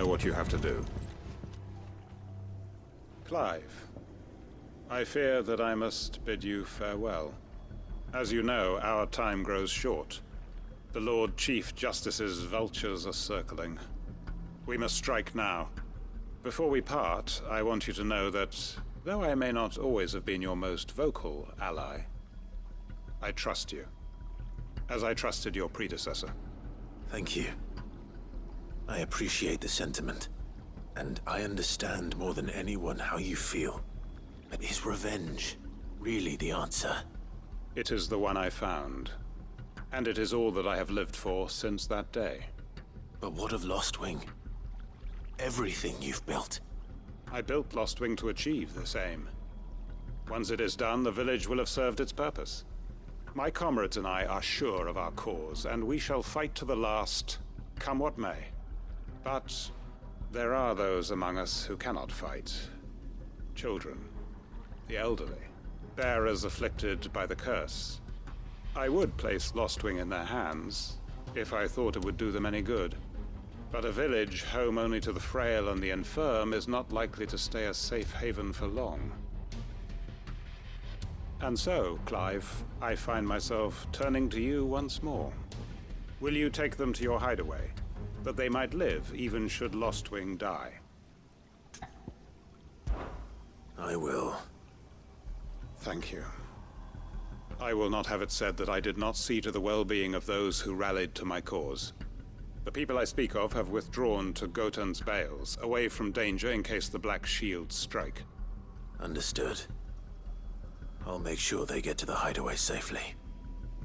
know what you have to do. Clive, I fear that I must bid you farewell. As you know, our time grows short. The Lord Chief Justice's vultures are circling. We must strike now. Before we part, I want you to know that, though I may not always have been your most vocal ally, I trust you, as I trusted your predecessor. Thank you. I appreciate the sentiment, and I understand more than anyone how you feel. But is revenge really the answer? It is the one I found, and it is all that I have lived for since that day. But what of Lostwing? Everything you've built. I built Lostwing to achieve this aim. Once it is done, the village will have served its purpose. My comrades and I are sure of our cause, and we shall fight to the last, come what may. But there are those among us who cannot fight. Children, the elderly, bearers afflicted by the curse. I would place Lostwing in their hands, if I thought it would do them any good. But a village home only to the frail and the infirm is not likely to stay a safe haven for long. And so, Clive, I find myself turning to you once more. Will you take them to your hideaway, that they might live even should Lostwing die? I will. Thank you. I will not have it said that I did not see to the well-being of those who rallied to my cause. The people I speak of have withdrawn to Gotan's Bales, away from danger in case the Black Shields strike. Understood. I'll make sure they get to the hideaway safely.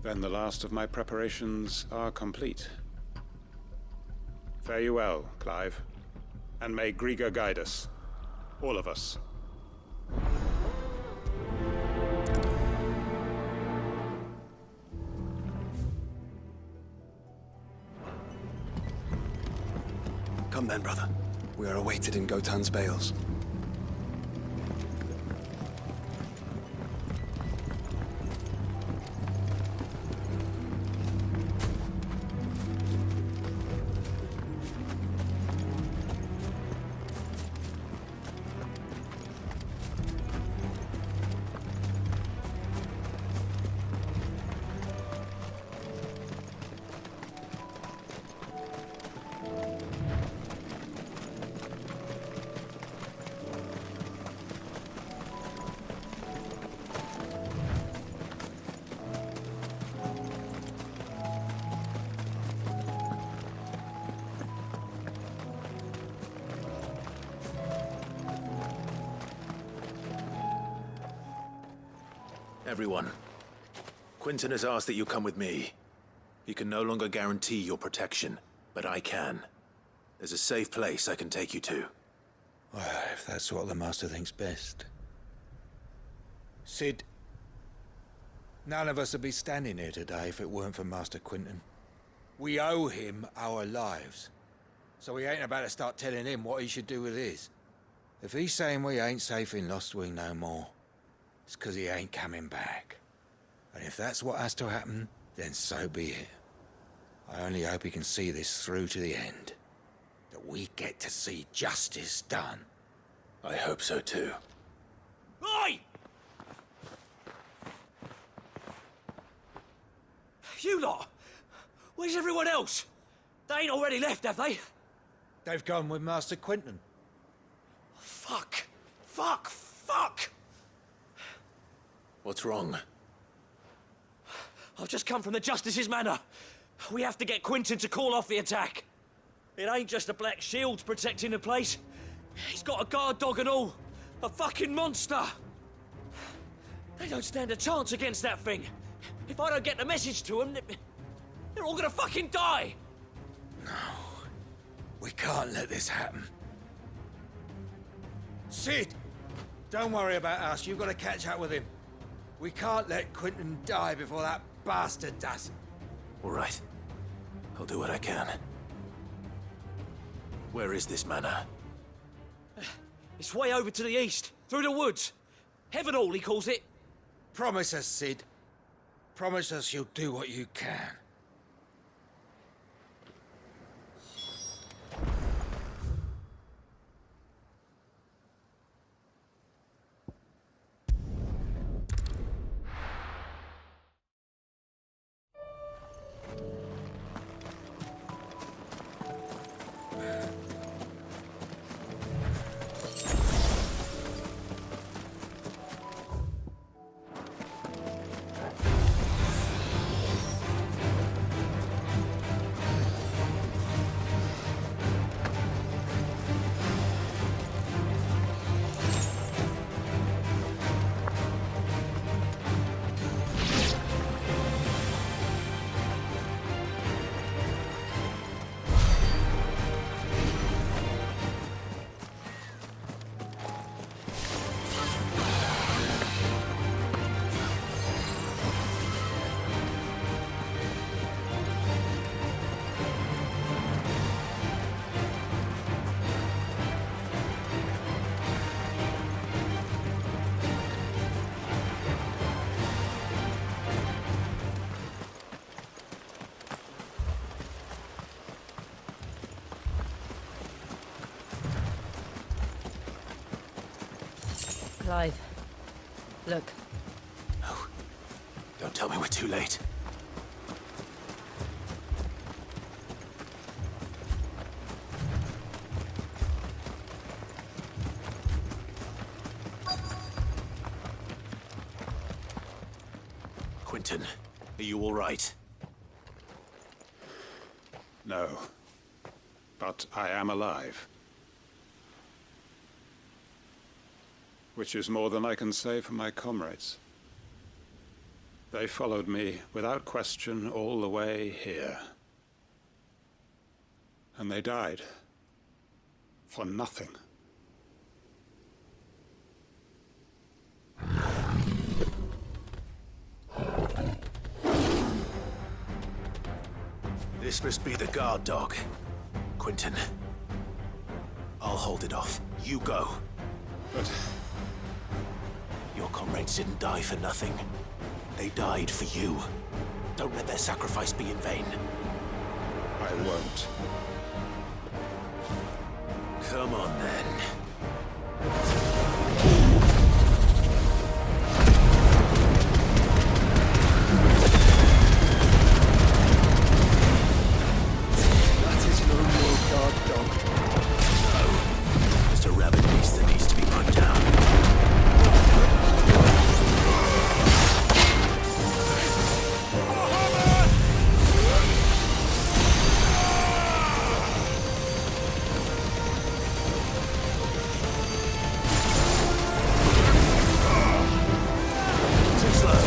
Then the last of my preparations are complete. Fare you well, Clive. And may Griga guide us. All of us. Come then, brother. We are awaited in Gotan's Bales. Everyone, Quinton has asked that you come with me. He can no longer guarantee your protection, but I can. There's a safe place I can take you to. Well, if that's what the Master thinks best. Sid, none of us would be standing here today if it weren't for Master Quinton. We owe him our lives, so we ain't about to start telling him what he should do with his. If he's saying we ain't safe in Lostwing no more, it's 'cause he ain't coming back. And if that's what has to happen, then so be it. I only hope he can see this through to the end. That we get to see justice done. I hope so too. Oi! You lot! Where's everyone else? They ain't already left, have they? They've gone with Master Quinton. Fuck! Fuck! Fuck! What's wrong? I've just come from the Justice's manor. We have to get Quinton to call off the attack. It ain't just the Black Shields protecting the place. He's got a guard dog and all. A fucking monster. They don't stand a chance against that thing. If I don't get the message to them, they're all gonna fucking die. No. We can't let this happen. Sid! Don't worry about us. You've got to catch up with him. We can't let Quinton die before that bastard does. All right. I'll do what I can. Where is this manor? It's way over to the east, through the woods. Heaven Hall, he calls it. Promise us, Sid. Promise us you'll do what you can. Clive. Look. No. Don't tell me we're too late. Quentin, are you all right? No. But I am alive. Which is more than I can say for my comrades. They followed me without question all the way here. And they died. For nothing. This must be the guard dog. Quentin. I'll hold it off. You go. But Your comrades didn't die for nothing. They died for you. Don't let their sacrifice be in vain. I won't. Come on, then. That is no more guard dog. No. Just a rabid beast that needs to be put down. Too slow.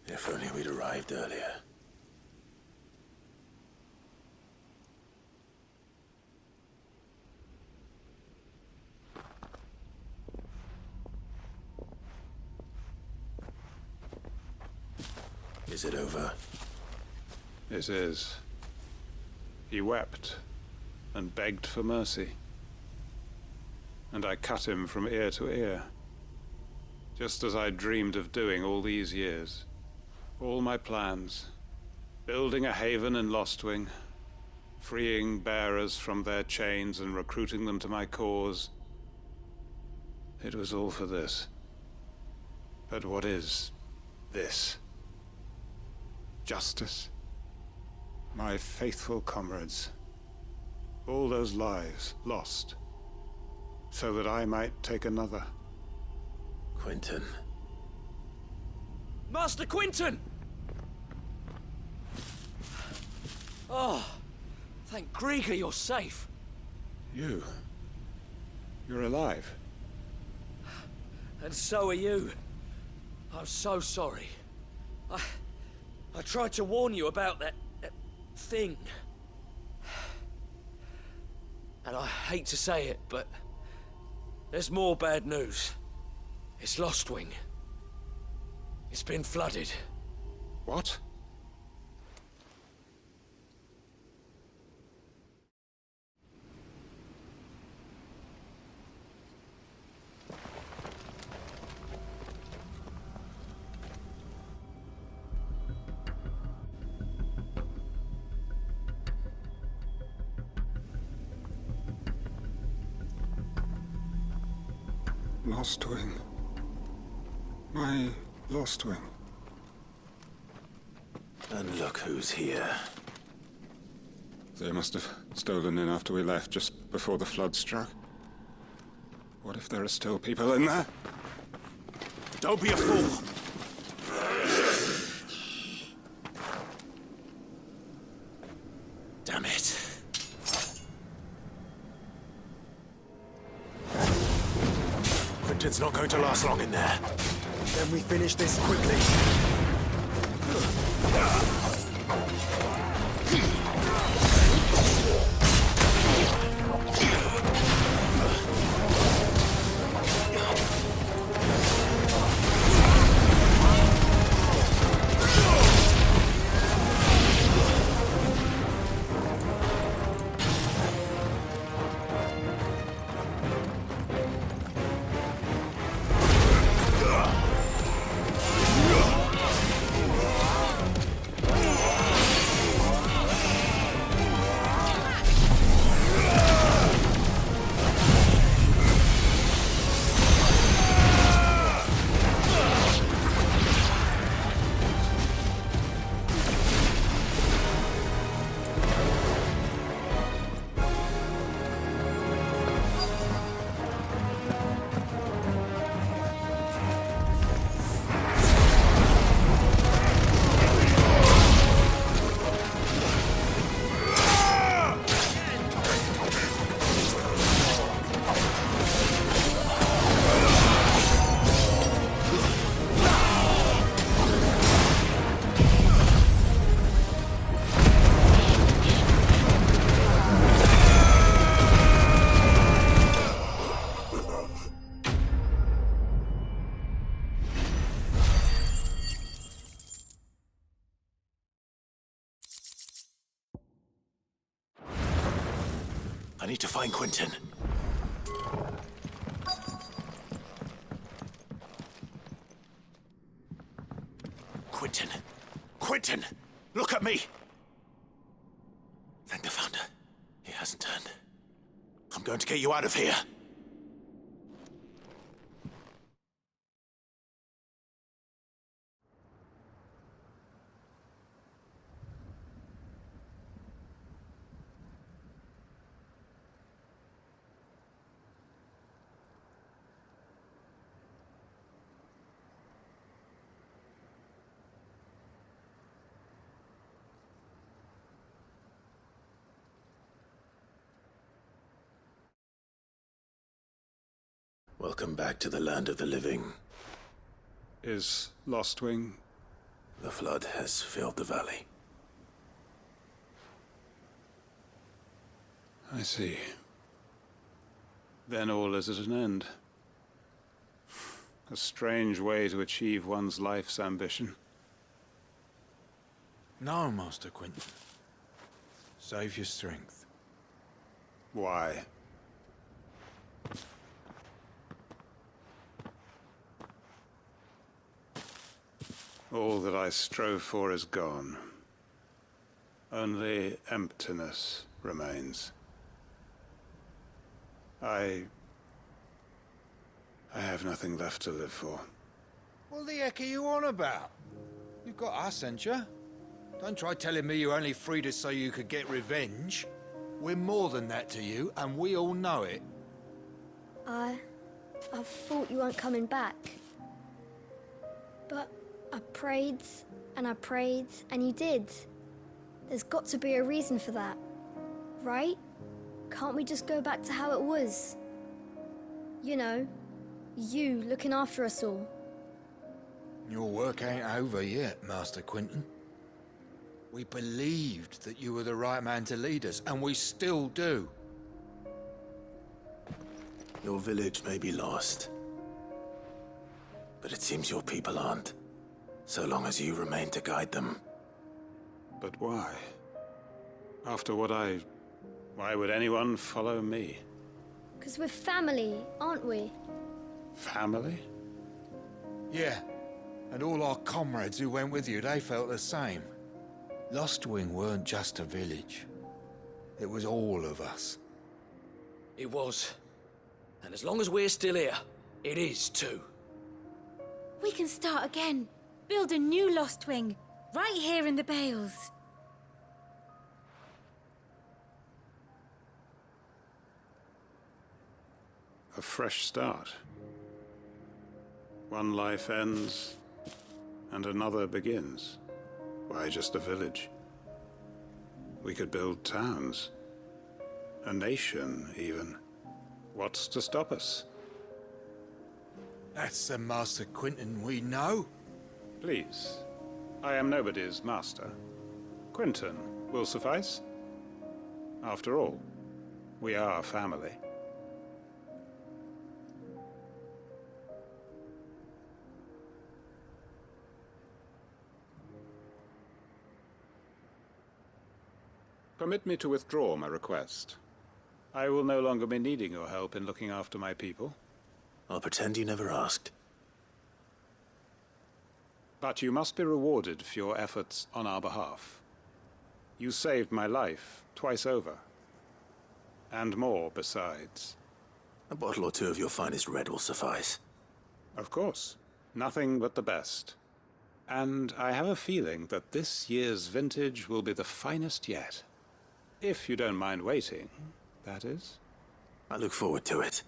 If only we'd arrived earlier. Is it over? It is. He wept and begged for mercy. And I cut him from ear to ear. Just as I dreamed of doing all these years. All my plans. Building a haven in Lostwing. Freeing bearers from their chains and recruiting them to my cause. It was all for this. But what is this? Justice? My faithful comrades. All those lives lost. So that I might take another. Quentin. Master Quinton! Oh, thank Grieger you're safe. You're alive. And so are you. I'm so sorry. I tried to warn you about that thing. And I hate to say it, but there's more bad news. It's Lostwing. It's been flooded. What? Lostwing. My Lostwing. And look who's here. They must have stolen in after we left, just before the flood struck. What if there are still people in there? Don't be a fool! Damn it. Quentin's not going to last long in there. Then we finish this quickly. I need to find Quentin. Quentin! Quentin! Look at me! Thank the Founder. He hasn't turned. I'm going to get you out of here. Welcome back to the land of the living. Is Lostwing? The flood has filled the valley. I see. Then all is at an end. A strange way to achieve one's life's ambition. No, Master Quentin. Save your strength. Why? All that I strove for is gone. Only emptiness remains. I have nothing left to live for. What the heck are you on about? You've got us, ain't you? Don't try telling me you only freed us so you could get revenge. We're more than that to you, and we all know it. I thought you weren't coming back. But I prayed, and you did. There's got to be a reason for that, right? Can't we just go back to how it was? You know, you looking after us all. Your work ain't over yet, Master Quentin. We believed that you were the right man to lead us, and we still do. Your village may be lost, but it seems your people aren't, so long as you remain to guide them. But why? After what why would anyone follow me? 'Cause we're family, aren't we? Family? Yeah, and all our comrades who went with you, they felt the same. Lostwing weren't just a village. It was all of us. It was. And as long as we're still here, it is too. We can start again. Build a new Lostwing, right here in the Bales. A fresh start. One life ends, and another begins. Why just a village? We could build towns. A nation, even. What's to stop us? That's the Master Quentin we know. Please. I am nobody's master. Quentin will suffice. After all, we are family. Permit me to withdraw my request. I will no longer be needing your help in looking after my people. I'll pretend you never asked. But you must be rewarded for your efforts on our behalf. You saved my life twice over. And more besides. A bottle or two of your finest red will suffice. Of course. Nothing but the best. And I have a feeling that this year's vintage will be the finest yet. If you don't mind waiting, that is. I look forward to it.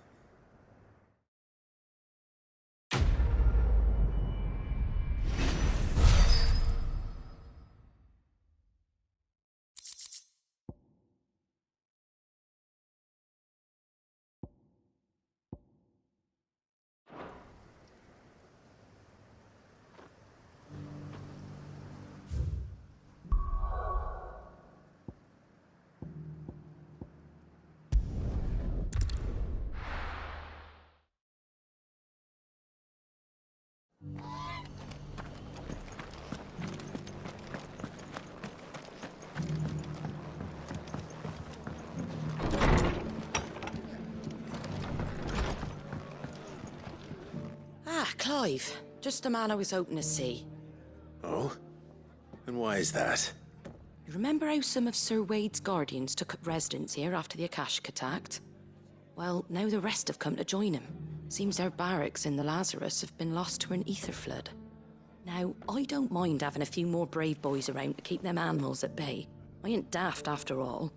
Clive. Just the man I was hoping to see. Oh? And why is that? You remember how some of Sir Wade's guardians took up residence here after the Akashic attacked? Well, now the rest have come to join him. Seems their barracks in the Lazarus have been lost to an ether flood. Now, I don't mind having a few more brave boys around to keep them animals at bay. I ain't daft after all.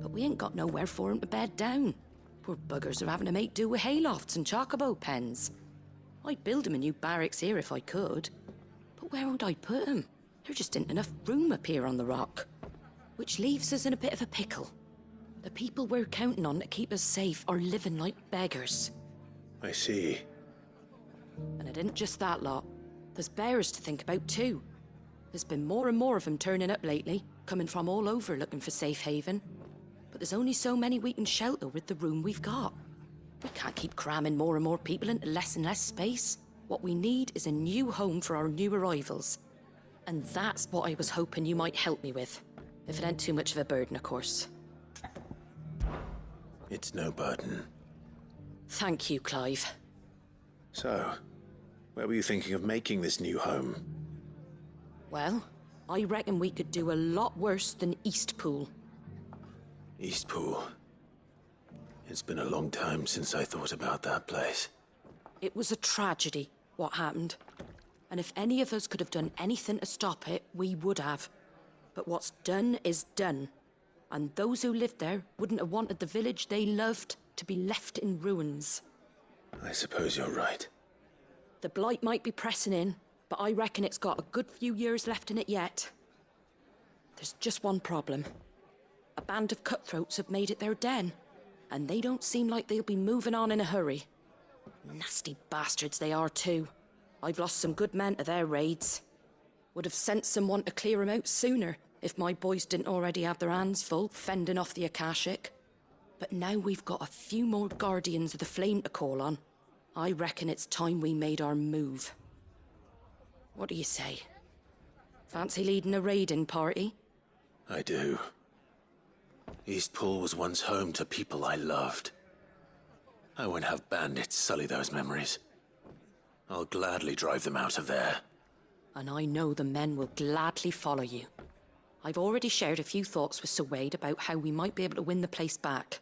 But we ain't got nowhere for 'em to bed down. Poor buggers are having to make do with haylofts and chocobo pens. I'd build 'em a new barracks here if I could. But where would I put 'em? There just ain't enough room up here on the rock. Which leaves us in a bit of a pickle. The people we're counting on to keep us safe are living like beggars. I see. And it isn't just that lot. There's bears to think about too. There's been more and more of them turning up lately, coming from all over looking for safe haven. But there's only so many we can shelter with the room we've got. We can't keep cramming more and more people into less and less space. What we need is a new home for our new arrivals. And that's what I was hoping you might help me with. If it ain't too much of a burden, of course. It's no burden. Thank you, Clive. So, where were you thinking of making this new home? Well, I reckon we could do a lot worse than Eastpool. Eastpool. It's been a long time since I thought about that place. It was a tragedy, what happened. And if any of us could have done anything to stop it, we would have. But what's done is done. And those who lived there wouldn't have wanted the village they loved to be left in ruins. I suppose you're right. The blight might be pressing in, but I reckon it's got a good few years left in it yet. There's just one problem. A band of cutthroats have made it their den, and they don't seem like they'll be moving on in a hurry. Nasty bastards they are too. I've lost some good men to their raids. Would have sent someone to clear 'em out sooner if my boys didn't already have their hands full fending off the Akashic. But now we've got a few more guardians of the flame to call on. I reckon it's time we made our move. What do you say? Fancy leading a raiding party? I do. Eastpool was once home to people I loved. I won't have bandits sully those memories. I'll gladly drive them out of there. And I know the men will gladly follow you. I've already shared a few thoughts with Sir Wade about how we might be able to win the place back.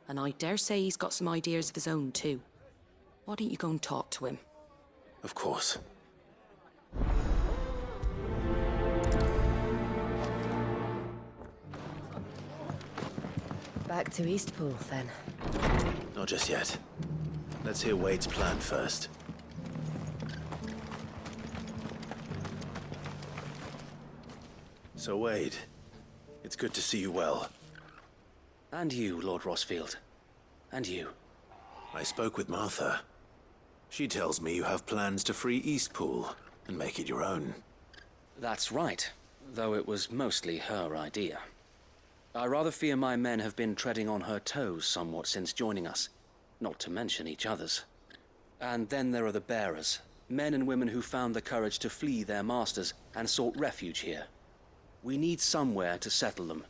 And I dare say he's got some ideas of his own too. Why don't you go and talk to him? Of course. Back to Eastpool, then. Not just yet. Let's hear Wade's plan first. So, Wade, it's good to see you well. And you, Lord Rossfield. And you. I spoke with Martha. She tells me you have plans to free Eastpool and make it your own. That's right, though it was mostly her idea. I rather fear my men have been treading on her toes somewhat since joining us, not to mention each other's. And then there are the bearers, men and women who found the courage to flee their masters and sought refuge here. We need somewhere to settle them,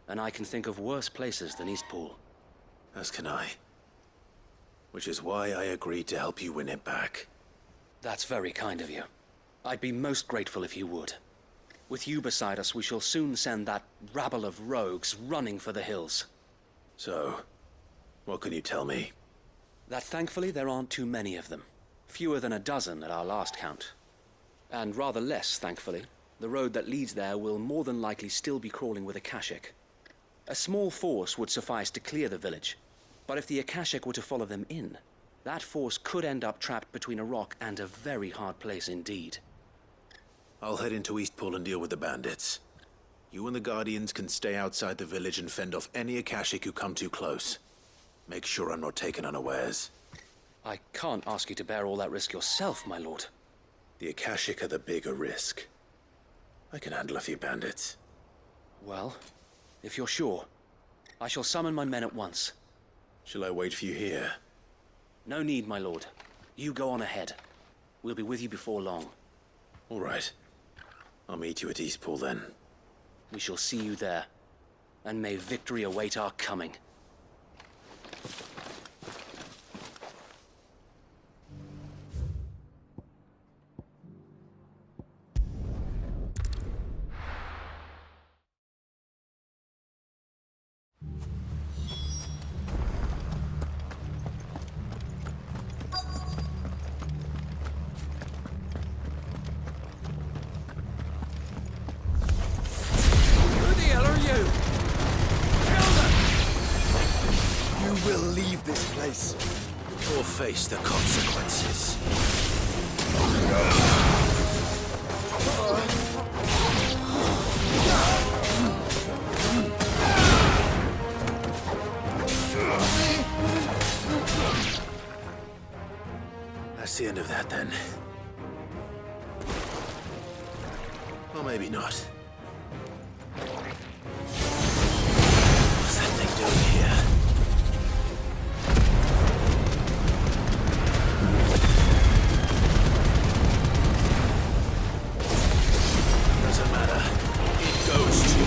and I can think of worse places than Eastpool. As can I. Which is why I agreed to help you win it back. That's very kind of you. I'd be most grateful if you would. With you beside us, we shall soon send that rabble of rogues running for the hills. So, what can you tell me? That thankfully there aren't too many of them. Fewer than a dozen at our last count. And rather less, thankfully. The road that leads there will more than likely still be crawling with Akashic. A small force would suffice to clear the village, but if the Akashic were to follow them in, that force could end up trapped between a rock and a very hard place indeed. I'll head into Eastpool and deal with the bandits. You and the Guardians can stay outside the village and fend off any Akashic who come too close. Make sure I'm not taken unawares. I can't ask you to bear all that risk yourself, my lord. The Akashic are the bigger risk. I can handle a few bandits. Well, if you're sure, I shall summon my men at once. Shall I wait for you here? No need, my lord. You go on ahead. We'll be with you before long. All right. I'll meet you at Eastpool then. We shall see you there. And may victory await our coming. or face the consequences. That's the end of that, then. Or maybe not. What's that thing doing here? Doesn't matter. It goes to...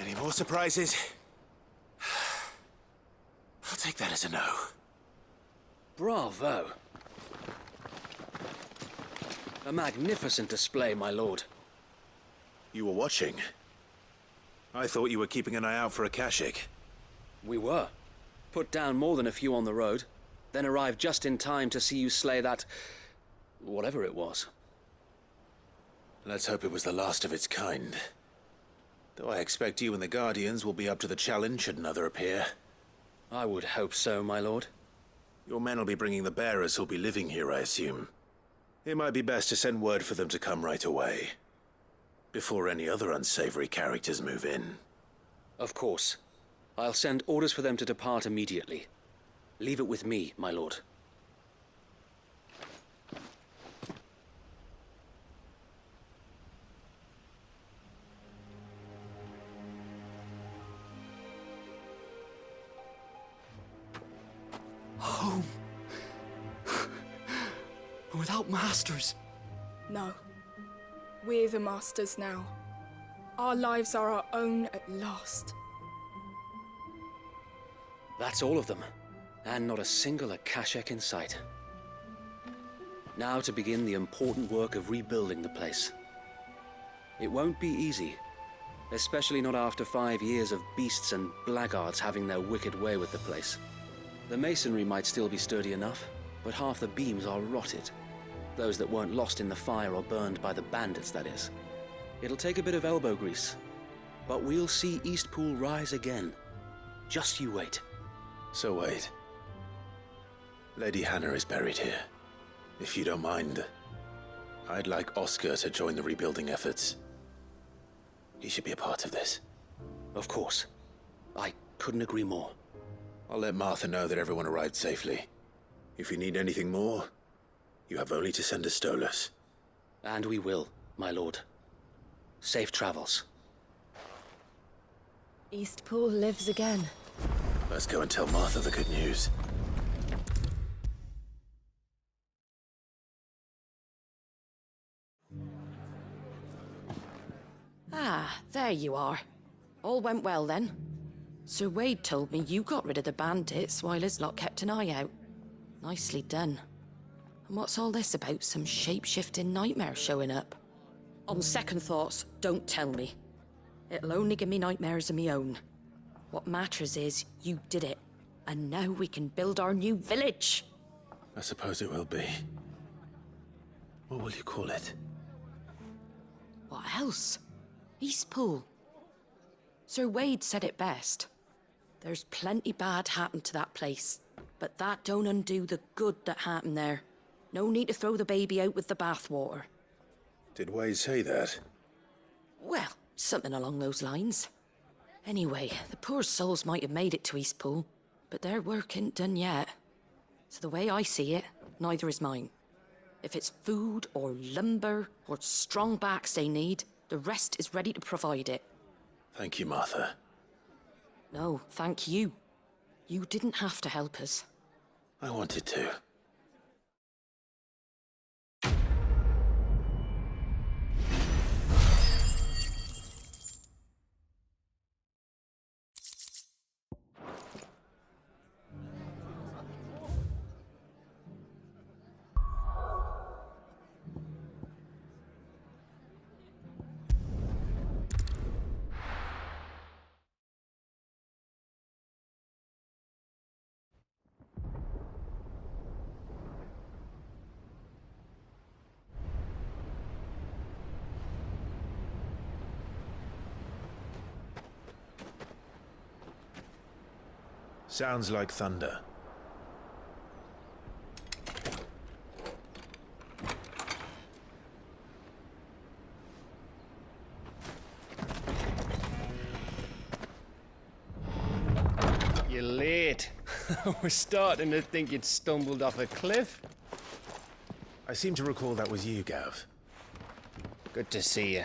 Any more surprises? I'll take that as a no. Bravo. A magnificent display, my lord. You were watching. I thought you were keeping an eye out for a Kashik. We were. Put down more than a few on the road, then arrived just in time to see you slay that... whatever it was. Let's hope it was the last of its kind. Though I expect you and the Guardians will be up to the challenge should another appear. I would hope so, my lord. Your men will be bringing the bearers who'll be living here, I assume. It might be best to send word for them to come right away, before any other unsavory characters move in. Of course. I'll send orders for them to depart immediately. Leave it with me, my lord. Home. Without masters. No. We're the masters now. Our lives are our own at last. That's all of them. And not a single Akashek in sight. Now to begin the important work of rebuilding the place. It won't be easy. Especially not after 5 years of beasts and blackguards having their wicked way with the place. The masonry might still be sturdy enough, but half the beams are rotted. Those that weren't lost in the fire or burned by the bandits, that is. It'll take a bit of elbow grease, but we'll see Eastpool rise again. Just you wait. So wait. Lady Hannah is buried here. If you don't mind, I'd like Oscar to join the rebuilding efforts. He should be a part of this. Of course. I couldn't agree more. I'll let Martha know that everyone arrived safely. If you need anything more, you have only to send a Stolas. And we will, my lord. Safe travels. Eastpool lives again. Let's go and tell Martha the good news. Ah, there you are. All went well then. Sir Wade told me you got rid of the bandits while his lot kept an eye out. Nicely done. And what's all this about some shape-shifting nightmare showing up? On second thoughts, don't tell me. It'll only give me nightmares of me own. What matters is you did it. And now we can build our new village. I suppose it will be. What will you call it? What else? Eastpool. Sir Wade said it best. There's plenty bad happened to that place, but that don't undo the good that happened there. No need to throw the baby out with the bathwater. Did Wade say that? Well, something along those lines. Anyway, the poor souls might have made it to Eastpool, but their work ain't done yet. So the way I see it, neither is mine. If it's food or lumber or strong backs they need, the rest is ready to provide it. Thank you, Martha. No, thank you. You didn't have to help us. I wanted to. Sounds like thunder. You're late. I was starting to think you'd stumbled off a cliff. I seem to recall that was you, Gav. Good to see you.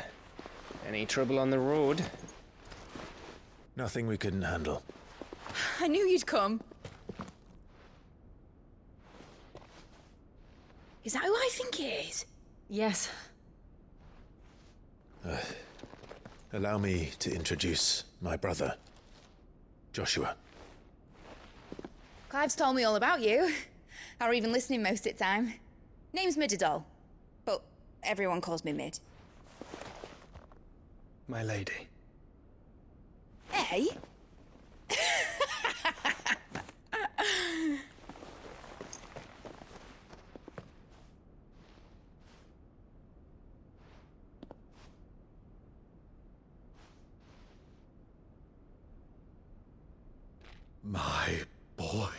Any trouble on the road? Nothing we couldn't handle. I knew you'd come. Is that who I think it is? Yes. Allow me to introduce my brother, Joshua. Clive's told me all about you. Or even listening most of the time. Name's Midadol, but everyone calls me Mid. My lady. Hey? My boy.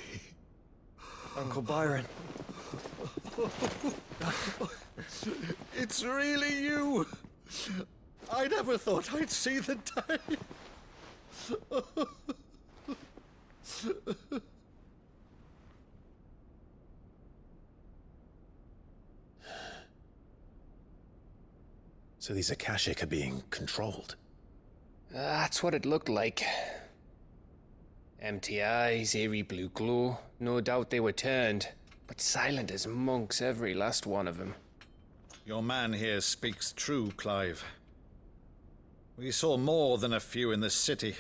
Uncle Byron. It's really you. I never thought I'd see the day. So these Akashic are being controlled. That's what it looked like. Empty eyes, eerie blue glow. No doubt they were turned, but silent as monks, every last one of them. Your man here speaks true, Clive. We saw more than a few in this city.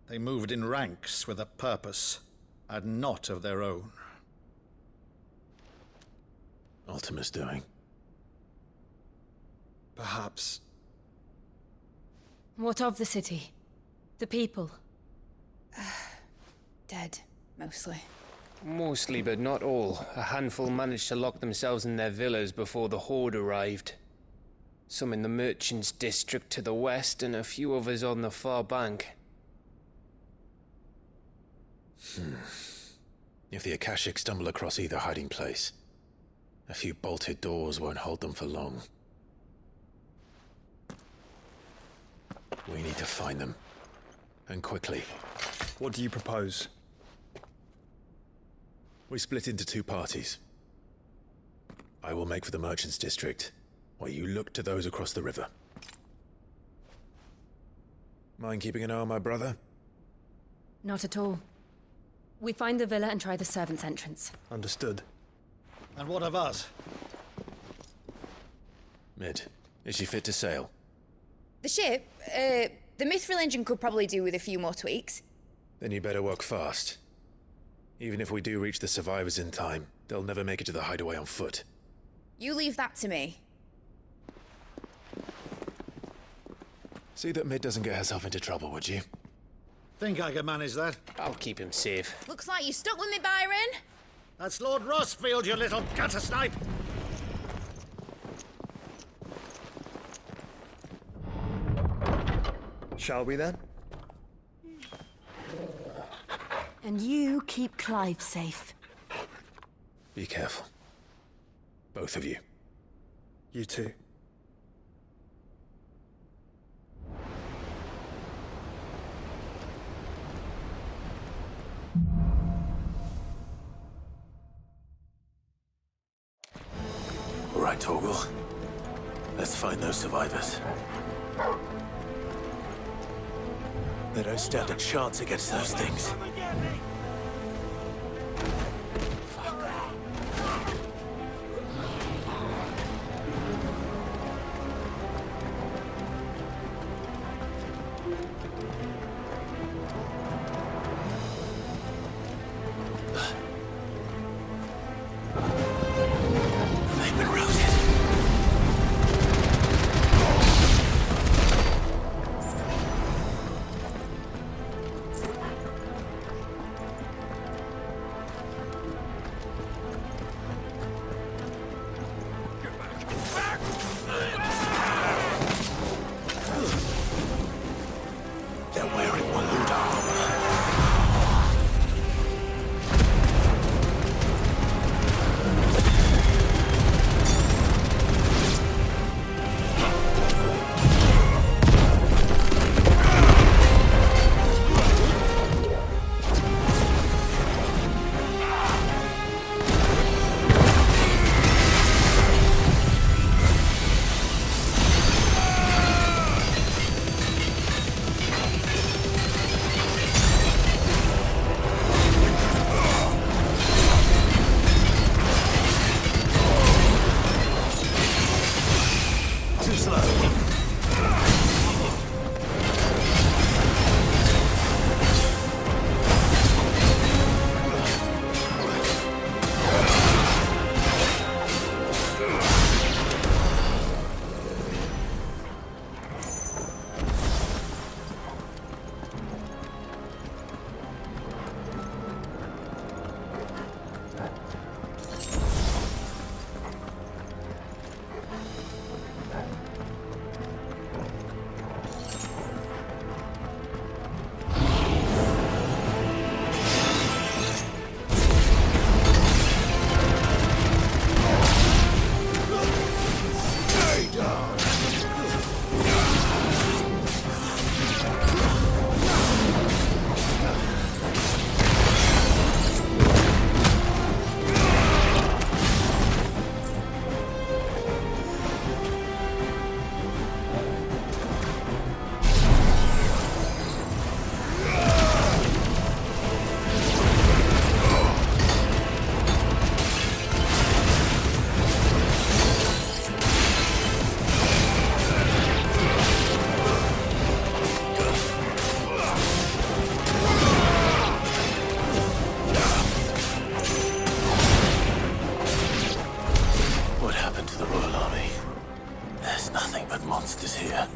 They moved in ranks with a purpose, and not of their own. Ultima's doing. Perhaps. What of the city? The people? Dead, mostly. Mostly, but not all. A handful managed to lock themselves in their villas before the Horde arrived. Some in the Merchants' District to the west, and a few others on the far bank. If the Akashic stumble across either hiding place, a few bolted doors won't hold them for long. We need to find them. And quickly. What do you propose? We split into two parties. I will make for the Merchants' District, while you look to those across the river. Mind keeping an eye on my brother? Not at all. We find the villa and try the servants' entrance. Understood. And what of us? Mid, is she fit to sail? The ship, the Mithril engine could probably do with a few more tweaks. Then you better work fast. Even if we do reach the survivors in time, they'll never make it to the hideaway on foot. You leave that to me. See that Mid doesn't get herself into trouble, would you? Think I can manage that? I'll keep him safe. Looks like you stuck with me, Byron. That's Lord Rossfield, you little gutter snipe! Shall we then? And you keep Clive safe. Be careful. Both of you. You too. All right, Torgal. Let's find those survivors. They don't stand a chance against those things. They've been routed. Royal Army. There's nothing but monsters here.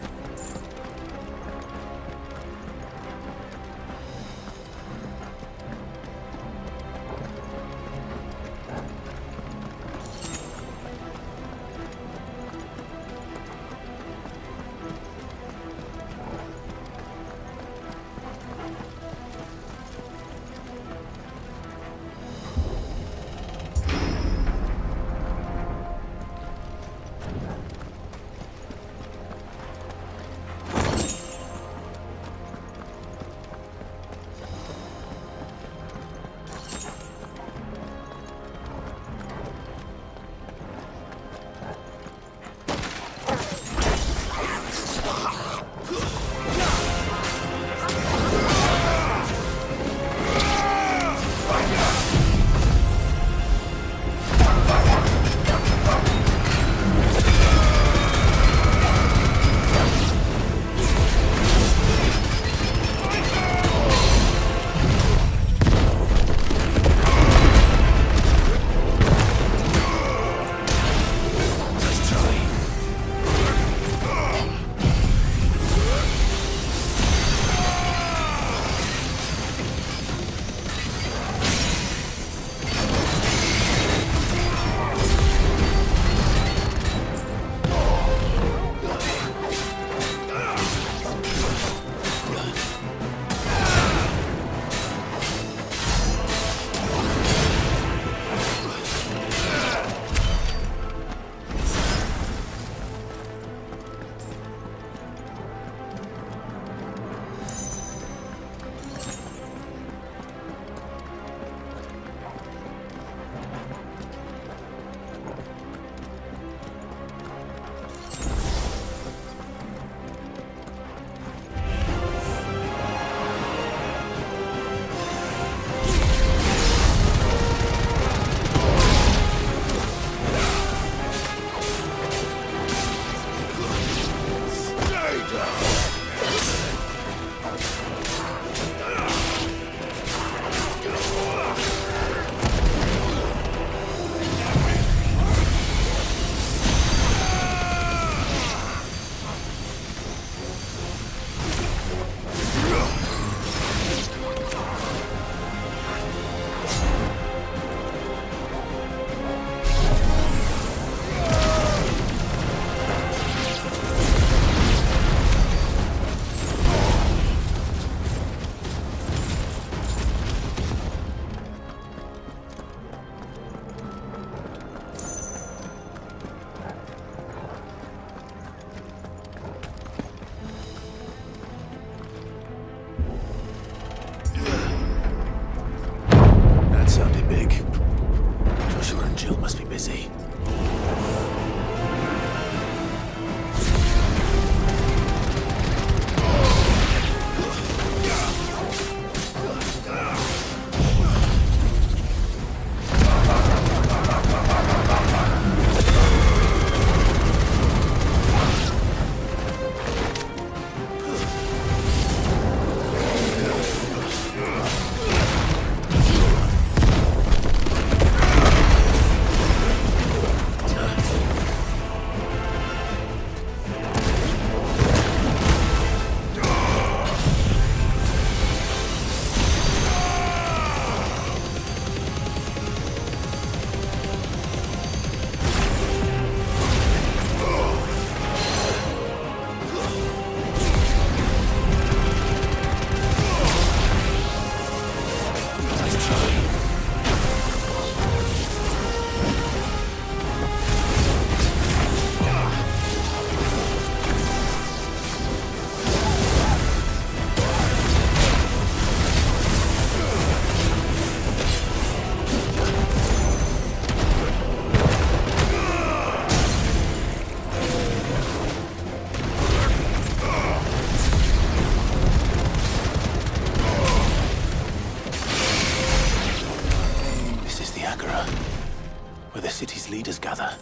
where the city's leaders gather.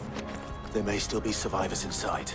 There may still be survivors inside.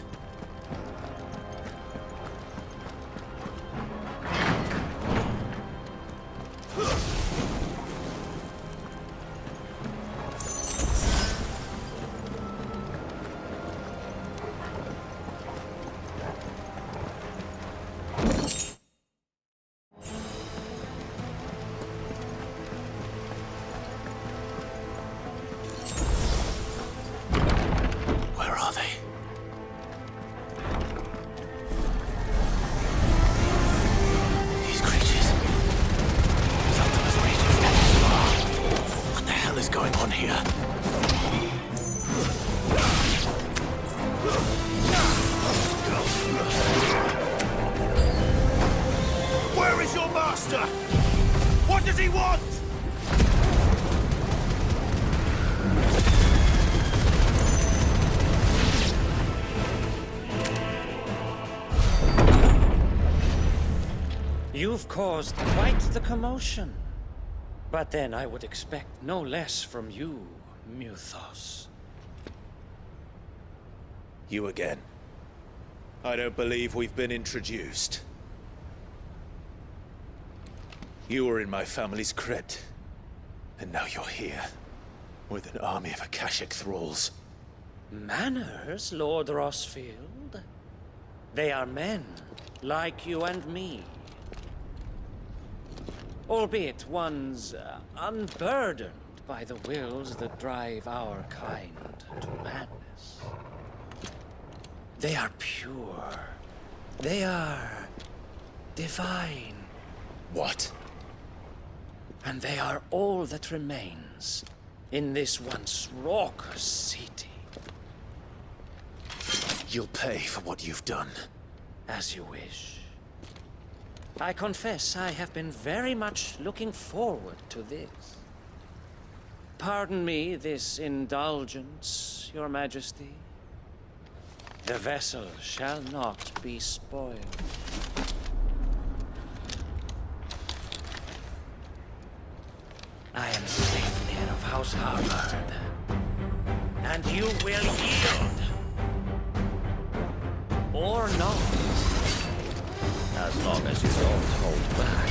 You've caused quite the commotion. But then I would expect no less from you, Muthos. You again. I don't believe we've been introduced. You were in my family's crypt, and now you're here, with an army of Akashic thralls. Manners, Lord Rossfield? They are men, like you and me. Albeit ones unburdened by the wills that drive our kind to madness. They are pure. They are divine. What? And they are all that remains in this once raucous city. You'll pay for what you've done. As you wish. I confess I have been very much looking forward to this. Pardon me this indulgence, Your Majesty. The vessel shall not be spoiled. I am Sleipnir of House Harvard, and you will yield. Or not. As long as you don't hold back.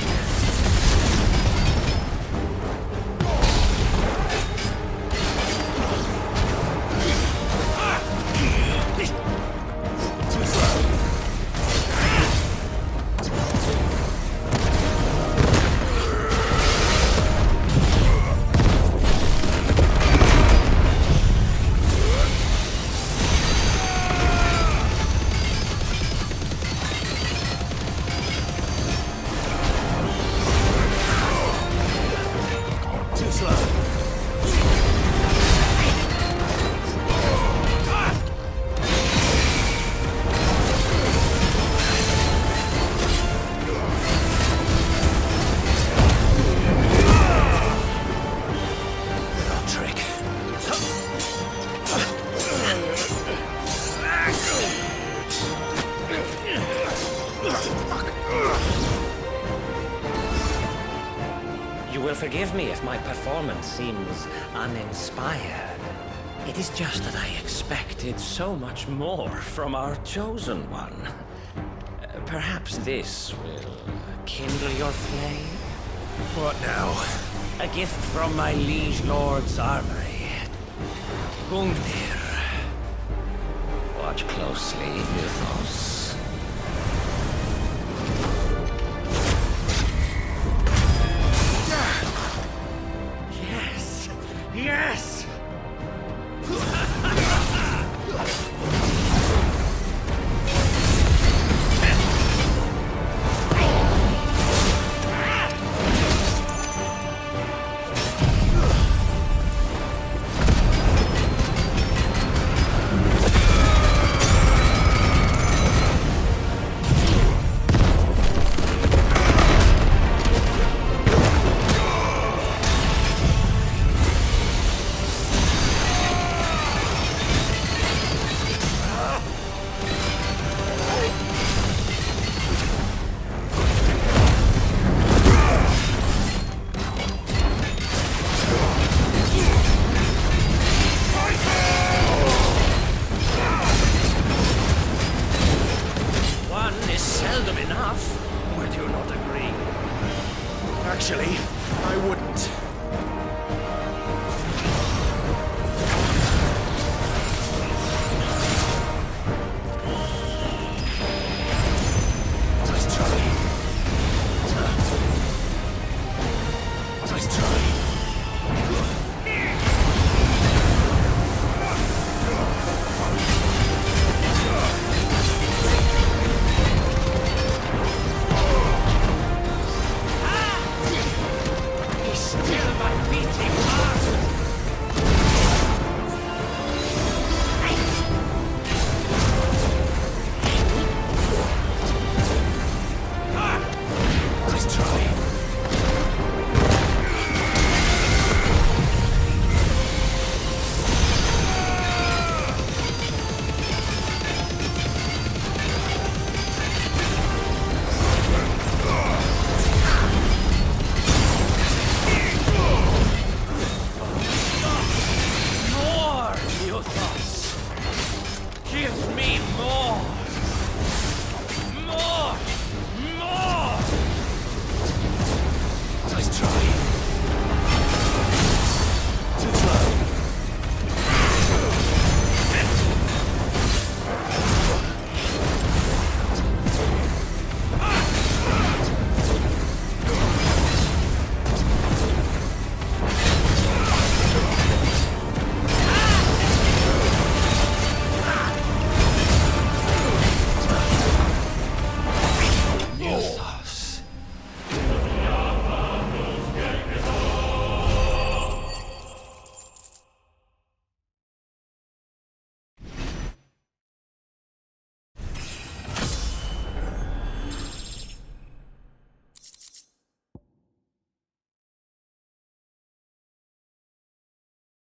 Forgive me if my performance seems uninspired. It is just that I expected so much more from our chosen one. Perhaps this will kindle your flame? What now? A gift from my liege lord's armory. Gungnir. Watch closely, Muthos. Yes! Seldom enough, would you not agree? Actually,